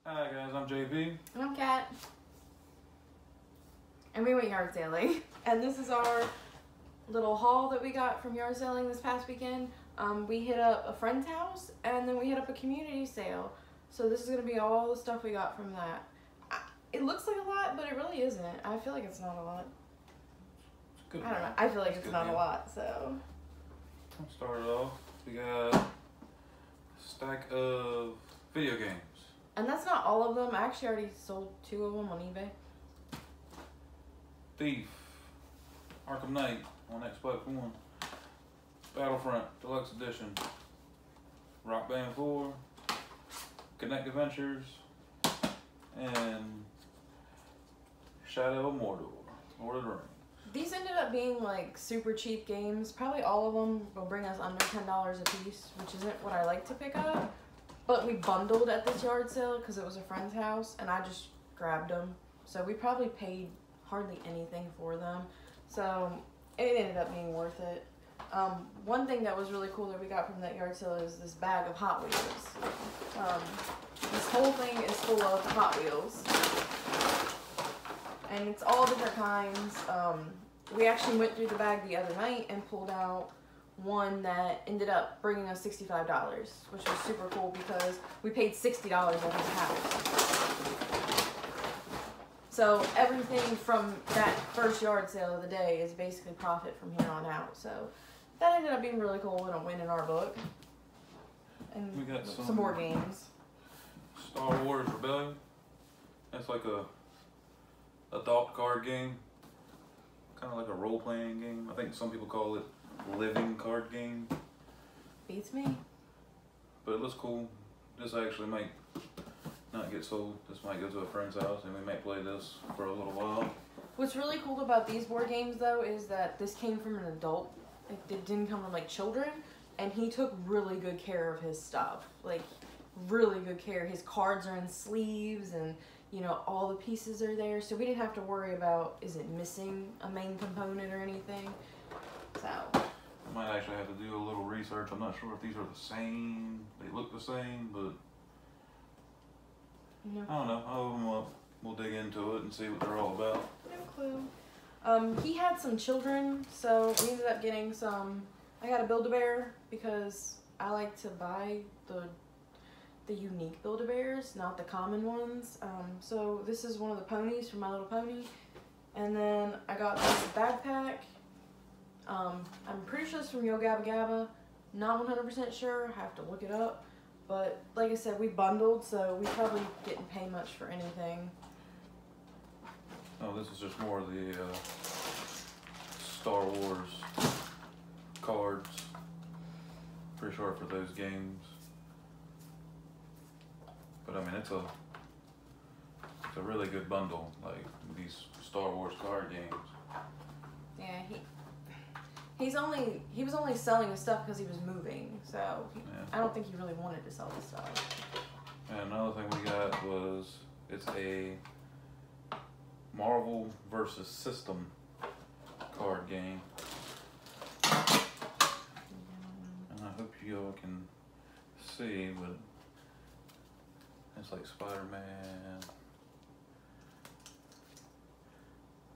Hi guys, I'm JP. And I'm Kat. And we went yard sailing. And this is our little haul that we got from yard sailing this past weekend. We hit up a friend's house and then we hit up a community sale. So this is going to be all the stuff we got from that. It looks like a lot, but it really isn't. I feel like it's not a lot. Good. I don't know. I feel like it's not a lot, so. I'll start it off. We got a stack of video games. And that's not all of them. I actually already sold 2 of them on eBay. Thief, Arkham Knight on Xbox One, Battlefront Deluxe Edition, Rock Band 4, Connect Adventures, and Shadow of Mordor, Lord of the Rings. These ended up being like super cheap games. Probably all of them will bring us under $10 a piece, which isn't what I like to pick up. But we bundled at this yard sale because it was a friend's house and I just grabbed them. So we probably paid hardly anything for them. So it ended up being worth it. One thing that was really cool that we got from that yard sale is this bag of Hot Wheels. This whole thing is full of Hot Wheels. And it's all different kinds. We actually went through the bag the other night and pulled out one that ended up bringing us $65, which was super cool because we paid $60 on his house. So everything from that first yard sale of the day is basically profit from here on out. So that ended up being really cool and a win in our book. And We got some more games. Star Wars Rebellion. That's like a adult card game. Kind of like a role-playing game. I think some people call it living card game. Beats me. But it looks cool. This actually might not get sold. This might go to a friend's house and we might play this for a little while. What's really cool about these board games though is that this came from an adult. It didn't come from like children, and he took really good care of his stuff. Like really good care. His cards are in sleeves and you know all the pieces are there, so we didn't have to worry about is it missing a main component or anything. So I might actually have to do a little research. I'm not sure if these are the same. They look the same, but no. I don't know. I'll open them up. We'll dig into it and see what they're all about. No clue. He had some children, so we ended up getting some. I got a Build-A-Bear because I like to buy the unique Build-A-Bears, not the common ones. So this is one of the ponies from My Little Pony. And then I got this backpack. I'm pretty sure it's from Yo Gabba Gabba. Not 100% sure, I have to look it up. But like I said, we bundled, so we probably didn't pay much for anything. Oh, this is just more of the Star Wars cards. Pretty sure for those games. But I mean, it's a really good bundle, like these Star Wars card games. Yeah, he was only selling his stuff because he was moving, so yeah. I don't think he really wanted to sell his stuff. And another thing we got was it's a Marvel vs. System card game. And I hope you all can see, but it's like Spider-Man,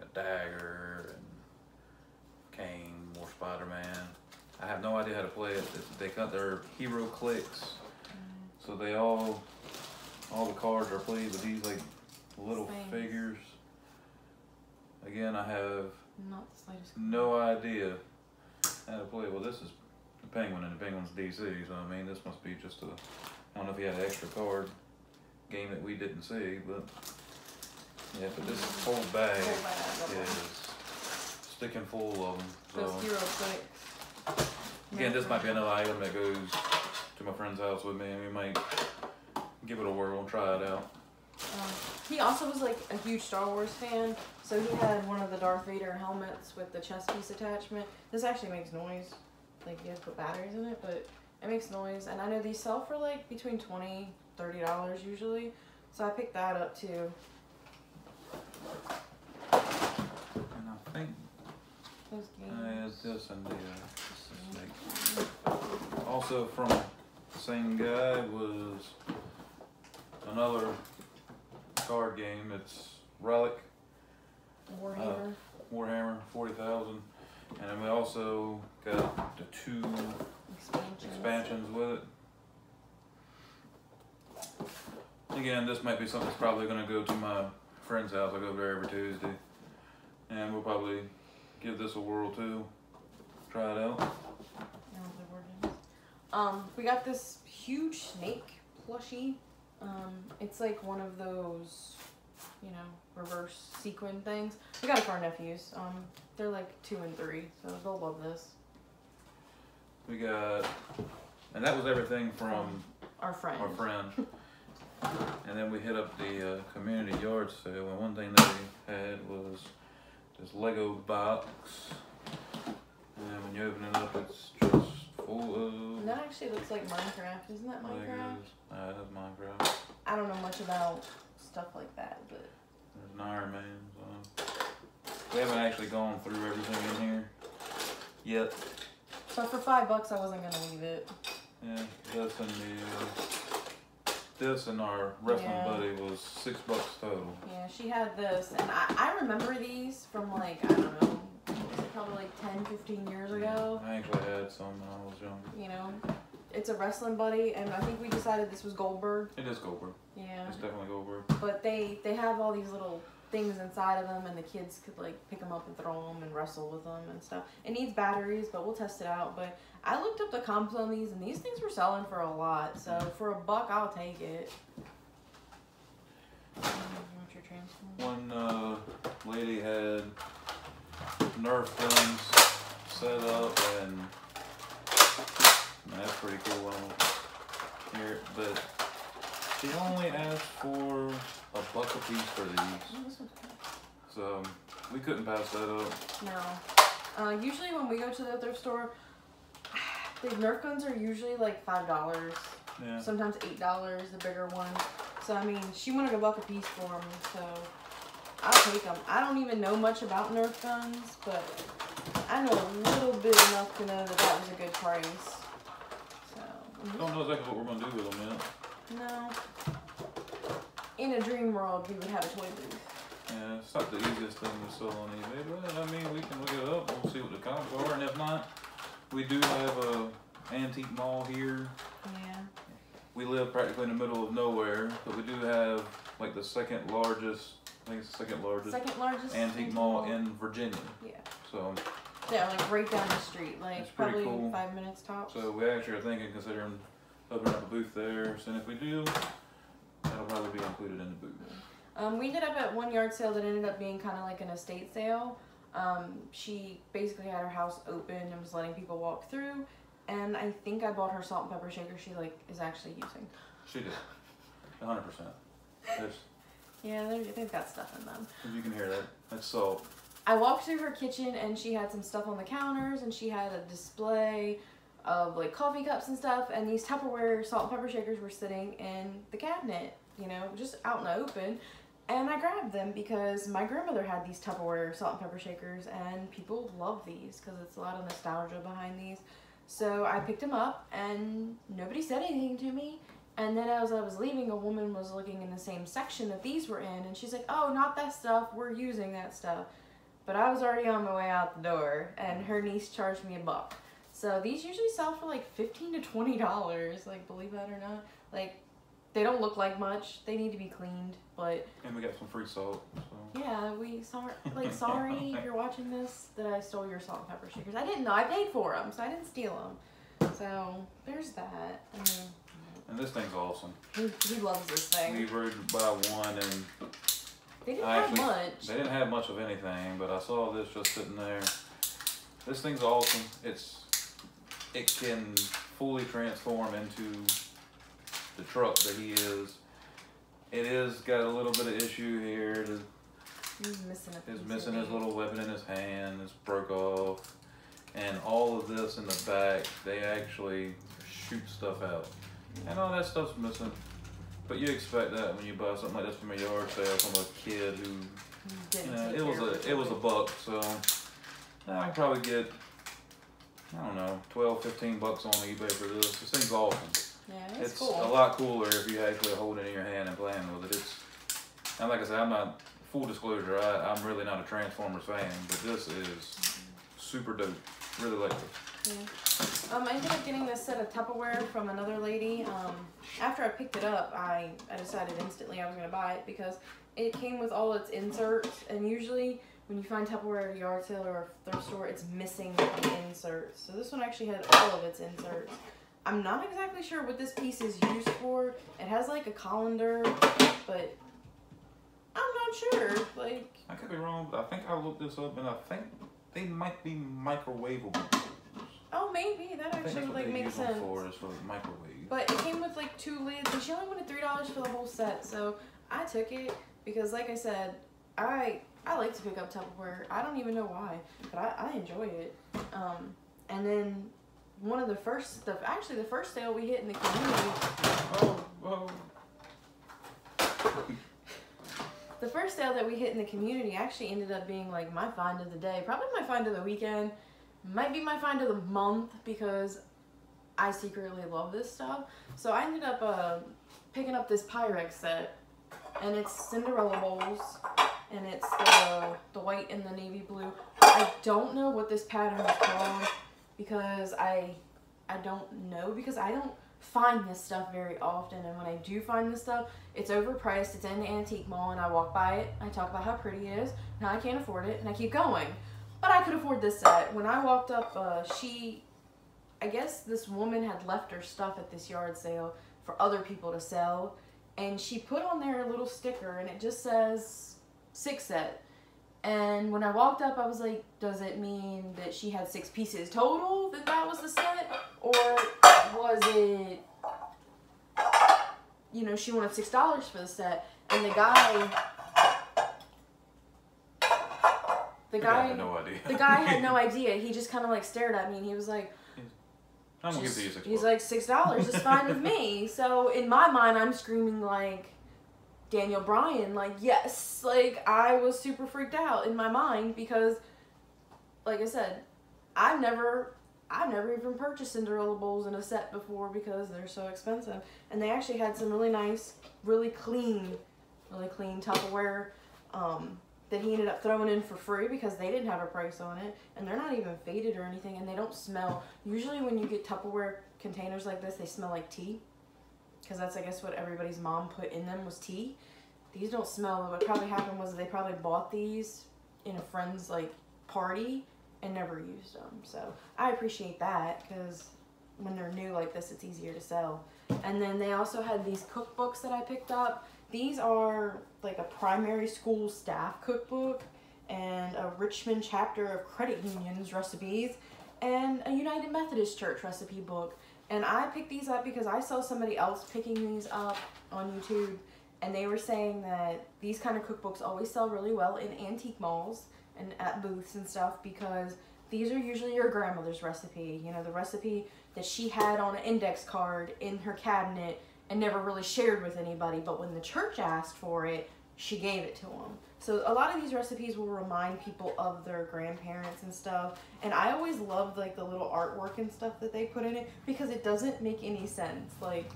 a dagger, and Kane, more Spider-Man. I have no idea how to play it. They got their hero clicks, so they all the cards are played with these like little figures. Again, I have no idea how to play. Well, this is the Penguin, and the Penguin's DC, so I mean, this must be just a, I don't know if he had an extra card game that we didn't see, but yeah, but this whole bag is sticking full of them. So those hero clicks. Again, this might be another item that goes to my friend's house with me, and we might give it a whirl and try it out. He also was like a huge Star Wars fan, so he had one of the Darth Vader helmets with the chest piece attachment. This actually makes noise. Like you have to put batteries in it, but it makes noise. And I know these sell for like between $20 $30 usually, so I picked that up too. And I think those games. this and also from the same guy was another card game. It's Relic. Warhammer. Warhammer 40,000. And then we also got the 2 expansions with it. Again, this might be something that's probably going to go to my friend's house. I go there every Tuesday. And we'll probably give this a whirl too. Try it out. We got this huge snake plushie. It's like one of those, you know, reverse sequin things. We got it for our nephews. They're like 2 and 3, so they'll love this. We got, and that was everything from our friend. And then we hit up the community yard sale, and one thing that we had was this Lego box. And when you open it up, it's just full of... And that actually looks like Minecraft. Isn't that Minecraft? That's Minecraft. I don't know much about stuff like that, but... There's an Iron Man. So. We haven't actually gone through everything in here yet. So for $5, I wasn't going to leave it. Yeah, this and our wrestling buddy was $6 total. Yeah, she had this, and I remember these from like, I don't know, was it probably like 10, 15 years ago? I actually had some when I was younger. You know, it's a wrestling buddy, and I think we decided this was Goldberg. It is Goldberg. Yeah. It's definitely Goldberg. But they have all these little things inside of them, and the kids could like pick them up and throw them and wrestle with them and stuff. It needs batteries, but we'll test it out. But I looked up the comps on these, and these things were selling for a lot. So for $1, I'll take it. What's your transform? One lady had Nerf guns set up, and that's pretty cool. Here, but she only asked for $1 a piece for these. So we couldn't pass that up. No. Usually when we go to the thrift store, the Nerf guns are usually like $5. Yeah. Sometimes $8, the bigger ones. So I mean, she wanted $1 a piece for them, so I'll take them. I don't even know much about Nerf guns, but I know a little bit enough to know that that was a good price. So. Don't know exactly what we're gonna do with them yet. No. In a dream world, we would have a toy booth. Yeah, it's not the easiest thing to sell on eBay, but I mean, we can look it up and we'll see what the comps are, and if not, we do have a antique mall here. Yeah. We live practically in the middle of nowhere, but we do have like the second largest antique mall in Virginia. Yeah. So. Yeah, like right down the street, like probably cool. 5 minutes tops. So we actually are thinking, considering opening up a booth there. So if we do, that'll probably be included in the booth. We ended up at one yard sale that ended up being kind of like an estate sale. She basically had her house open and was letting people walk through. And I think I bought her salt and pepper shaker she like is actually using. She did. 100%. Yeah, they've got stuff in them. You can hear that. That's salt. I walked through her kitchen and she had some stuff on the counters and she had a display of like coffee cups and stuff, and these Tupperware salt and pepper shakers were sitting in the cabinet, you know, just out in the open. And I grabbed them because my grandmother had these Tupperware salt and pepper shakers, and people love these because it's a lot of nostalgia behind these. So I picked them up and nobody said anything to me. And then as I was leaving, a woman was looking in the same section that these were in, and she's like, "Oh, not that stuff, we're using that stuff." But I was already on my way out the door, and her niece charged me $1. So these usually sell for like $15 to $20, like, believe that or not. Like, they don't look like much. They need to be cleaned, but... And we got some free salt, so... Yeah, sorry if you're watching this, that I stole your salt and pepper shakers. I didn't know. I paid for them, so I didn't steal them. So, there's that. And this thing's awesome. He loves this thing. We were to buy one, and... They didn't have much. They didn't have much of anything, but I saw this just sitting there. This thing's awesome. It can fully transform into the truck that he is. It is got a little bit of issue here. He's missing his little weapon in his hand. It's broke off. And all of this in the back, they actually shoot stuff out. And all that stuff's missing. But you expect that when you buy something like this from a yard sale from a kid who, it was $1, so I could probably get, I don't know, $12, $15 on eBay for this. This thing's awesome. Yeah, it's cool. a lot cooler if you actually hold it in your hand and playing with it. And like I said, I'm not, full disclosure, I'm really not a Transformers fan, but this is super dope. Really like this. Yeah. I ended up getting this set of Tupperware from another lady. After I picked it up, I decided instantly I was going to buy it because it came with all its inserts, and usually when you find Tupperware at a yard sale or a thrift store, it's missing the inserts. So this one actually had all of its inserts. I'm not exactly sure what this piece is used for. It has like a colander, but I'm not sure. Like, I could be wrong, but I think I looked this up, and I think they might be microwavable. Oh, maybe that actually would like make sense. For is for microwave. But it came with like 2 lids, and she only wanted $3 for the whole set. So I took it because, like I said, I like to pick up Tupperware. I don't even know why, but I enjoy it. And then one of the first, actually the first sale we hit in the community. The first sale that we hit in the community actually ended up being like my find of the day, probably my find of the weekend, might be my find of the month because I secretly love this stuff. So I ended up picking up this Pyrex set, and it's Cinderella bowls, and it's the white and the navy blue. I don't know what this pattern is called because I don't know, because I don't find this stuff very often, and when I do find this stuff, it's overpriced. It's in the antique mall, and I walk by it, I talk about how pretty it is, now I can't afford it, and I keep going. But I could afford this set. When I walked up, I guess this woman had left her stuff at this yard sale for other people to sell, and she put on there a little sticker, and it just says 6 set. And when I walked up, I was like, does it mean that she had 6 pieces total, that was the set? Or was it, you know, she wanted $6 for the set? And the guy had no idea. The guy had no idea. He just kind of like stared at me, and he was like, I'm gonna give you $6. He's like, $6 is fine with me. So in my mind, I'm screaming like Daniel Bryan, like, yes. Like, I was super freaked out in my mind because, like I said, I've never even purchased Cinderella bowls in a set before because they're so expensive. And they actually had some really nice, really clean Tupperware that he ended up throwing in for free because they didn't have a price on it. And they're not even faded or anything, and they don't smell. Usually when you get Tupperware containers like this, they smell like tea. Because that's, I guess, what everybody's mom put in them was tea. These don't smell. What probably happened was they probably bought these in a friend's, like, party and never used them. So I appreciate that because when they're new like this, it's easier to sell. And then they also had these cookbooks that I picked up. These are like a primary school staff cookbook and a Richmond chapter of credit unions recipes and a United Methodist Church recipe book. And I picked these up because I saw somebody else picking these up on YouTube, and they were saying that these kind of cookbooks always sell really well in antique malls and at booths and stuff because these are usually your grandmother's recipe. You know, the recipe that she had on an index card in her cabinet and never really shared with anybody, but when the church asked for it, she gave it to them. So a lot of these recipes will remind people of their grandparents and stuff. And I always loved like the little artwork and stuff that they put in it because it doesn't make any sense. Like,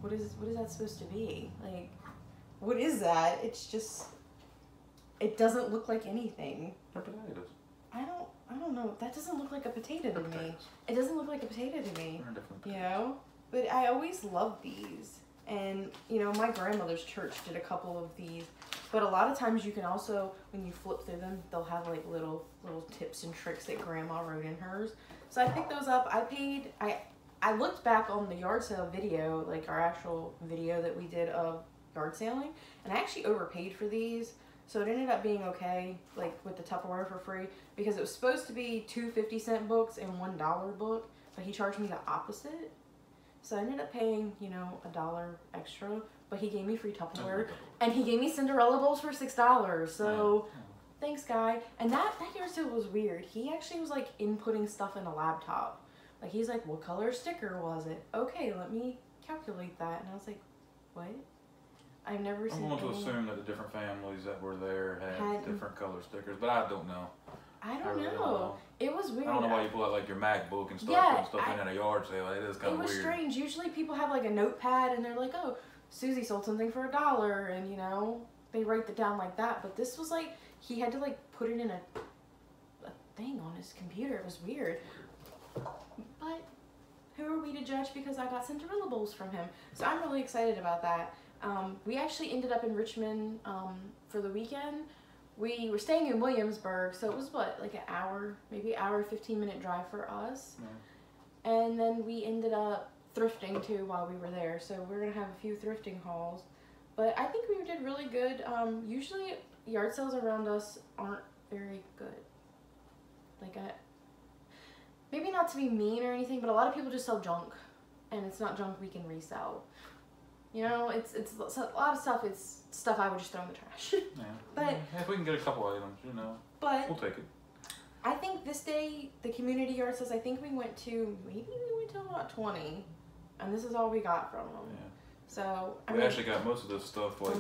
what is that supposed to be? Like, what is that? It's just, it doesn't look like anything. They're potatoes. I don't know. That doesn't look like a potato to me. It doesn't look like a potato to me. You know? But I always loved these. And, you know, my grandmother's church did a couple of these. But a lot of times you can also, when you flip through them, they'll have like little tips and tricks that Grandma wrote in hers. So I picked those up. I looked back on the yard sale video, like our actual video that we did of yard sailing, and I actually overpaid for these. So it ended up being okay, like with the Tupperware for free, because it was supposed to be 2 50-cent books and $1 book, but he charged me the opposite. So I ended up paying, you know, $1 extra, but he gave me free Tupperware, and he gave me Cinderella bowls for $6. So thanks, guy. And that yard sale was weird. He actually was like inputting stuff in a laptop. Like, he's like, what color sticker was it? Okay, let me calculate that. And I was like, what? I've never seen. I'm going to assume that the different families that were there had different color stickers, but I don't know. I don't know. It was weird. I don't know why you pull out like your MacBook and start putting stuff in at a yard sale. It is kind of weird. It was strange. Usually people have like a notepad and they're like, oh, Susie sold something for $1, and you know, they write it down like that. But this was like, he had to like put it in a thing on his computer. It was weird. But who are we to judge because I got Cinderella bowls from him? So I'm really excited about that. We actually ended up in Richmond for the weekend. We were staying in Williamsburg, so it was what, like an hour, maybe hour, 15-minute drive for us. Yeah. And then we ended up thrifting too while we were there. So we're gonna have a few thrifting hauls. But I think we did really good. Usually yard sales around us aren't very good. Like, maybe not to be mean or anything, but a lot of people just sell junk, and it's not junk we can resell. You know, it's a lot of stuff. It's stuff I would just throw in the trash. Yeah. But if we can get a couple items, you know, but we'll take it. I think this day the community yard sales. I think we went to about 20, and this is all we got from them. Yeah. So we actually got most of this stuff like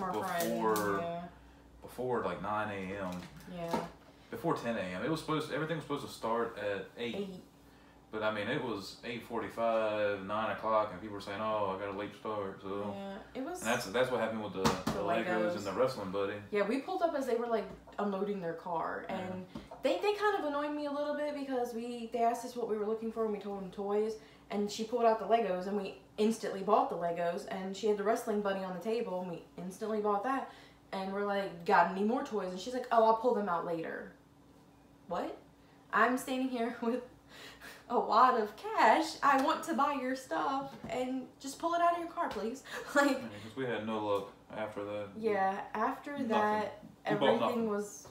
before like 9 a.m. Yeah. Before 10 a.m. Everything was supposed to start at 8. But I mean, it was 8:45, 9 o'clock, and people were saying, "Oh, I got a late start." So yeah, it was. And that's what happened with the Legos and the wrestling buddy. Yeah, we pulled up as they were like unloading their car, and they kind of annoyed me a little bit because they asked us what we were looking for, and we told them toys, and she pulled out the Legos, and we instantly bought the Legos, and she had the wrestling buddy on the table, and we instantly bought that, and we're like, "Got any more toys?" And she's like, "Oh, I'll pull them out later." What? I'm standing here with a wad of cash. I want to buy your stuff, and just pull it out of your car, please. Like, because we had no luck after that. Yeah, after that, everything was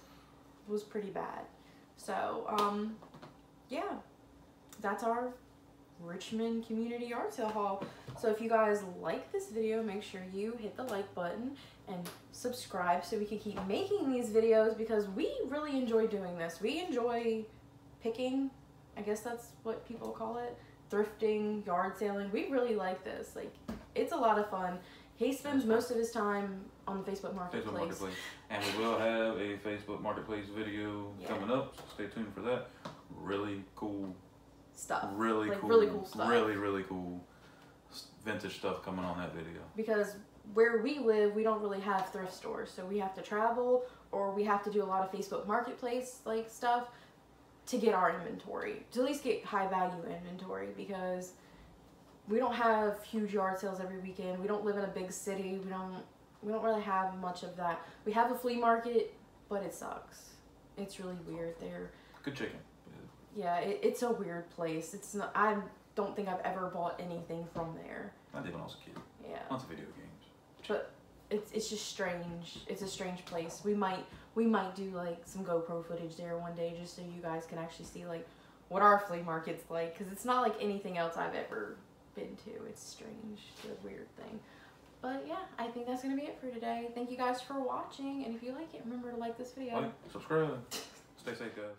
pretty bad. So, yeah, that's our Richmond community yard sale haul. So if you guys like this video, make sure you hit the like button and subscribe so we can keep making these videos, because we really enjoy doing this. We enjoy picking, I guess that's what people call it, thrifting, yard selling. We really like this. Like, it's a lot of fun. He spends most of his time on the Facebook Marketplace. And we will have a Facebook Marketplace video coming up, so stay tuned for that. Really cool stuff. Really cool stuff. Really cool vintage stuff coming on that video. Because where we live, we don't really have thrift stores, so we have to travel, or we have to do a lot of Facebook Marketplace like stuff to get our inventory, to at least get high value inventory, because we don't have huge yard sales every weekend. We don't live in a big city. We don't really have much of that. We have a flea market, but it sucks. It's really weird there. Good chicken. Yeah, it's a weird place. It's not. I don't think I've ever bought anything from there. I did when I was a kid. Yeah. Lots of video games. But it's just strange. It's a strange place. We might do like some GoPro footage there one day, just so you guys can actually see like what our flea market's like, because it's not like anything else I've ever been to. It's strange. It's a weird thing. But yeah, I think that's gonna be it for today. Thank you guys for watching, and if you like it, remember to like this video. Like, subscribe. Stay safe, guys.